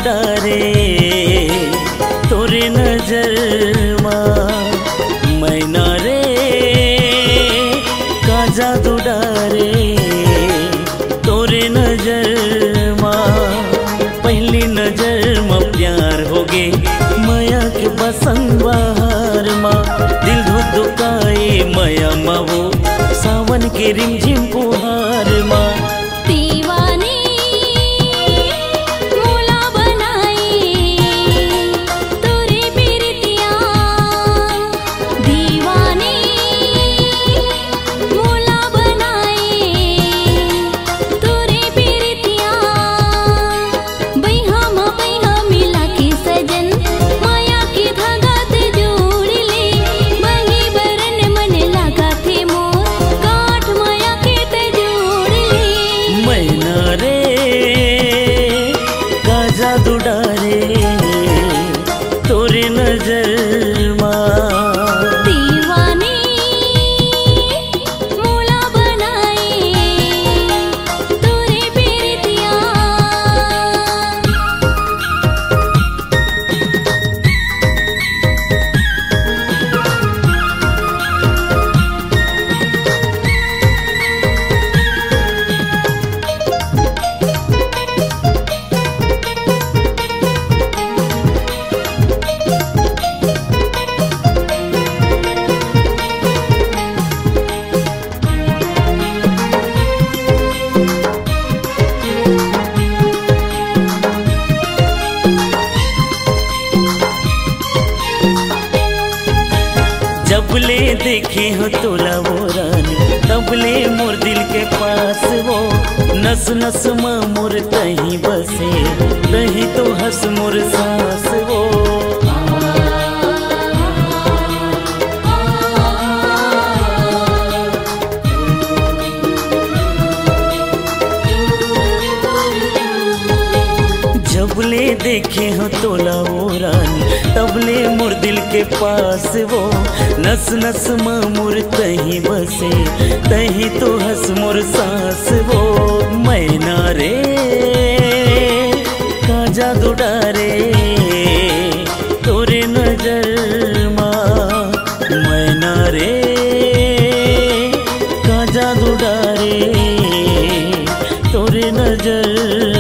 डारे तोरे नजर माँ मैना रे का जादू डारे तोरे नजर माँ पहली नजर माँ प्यार हो गे माया के बसंत बहार माँ दिल धुक धुकाए माया माँ वो सावन के रिमझिम फुहार माँ जादू डारे तोरे नजर माँ दीवानी मोला बनाए तोरे प्रीतिया जबले देखे हो तोरा वो रानी तबले मोर दिल के पास वो नस नस माँ मोर तही बसे तही तो हंस मोर सांस वो जबले देखे हो तोला वो रानी तबले मोर दिल के पास वो नस नस माँ मोर तही बसे तही तो हंस मोर सांस वो मैना रे का जादू डारे तोरे नजर माँ मैना रे का जादू डारे तोरे नजर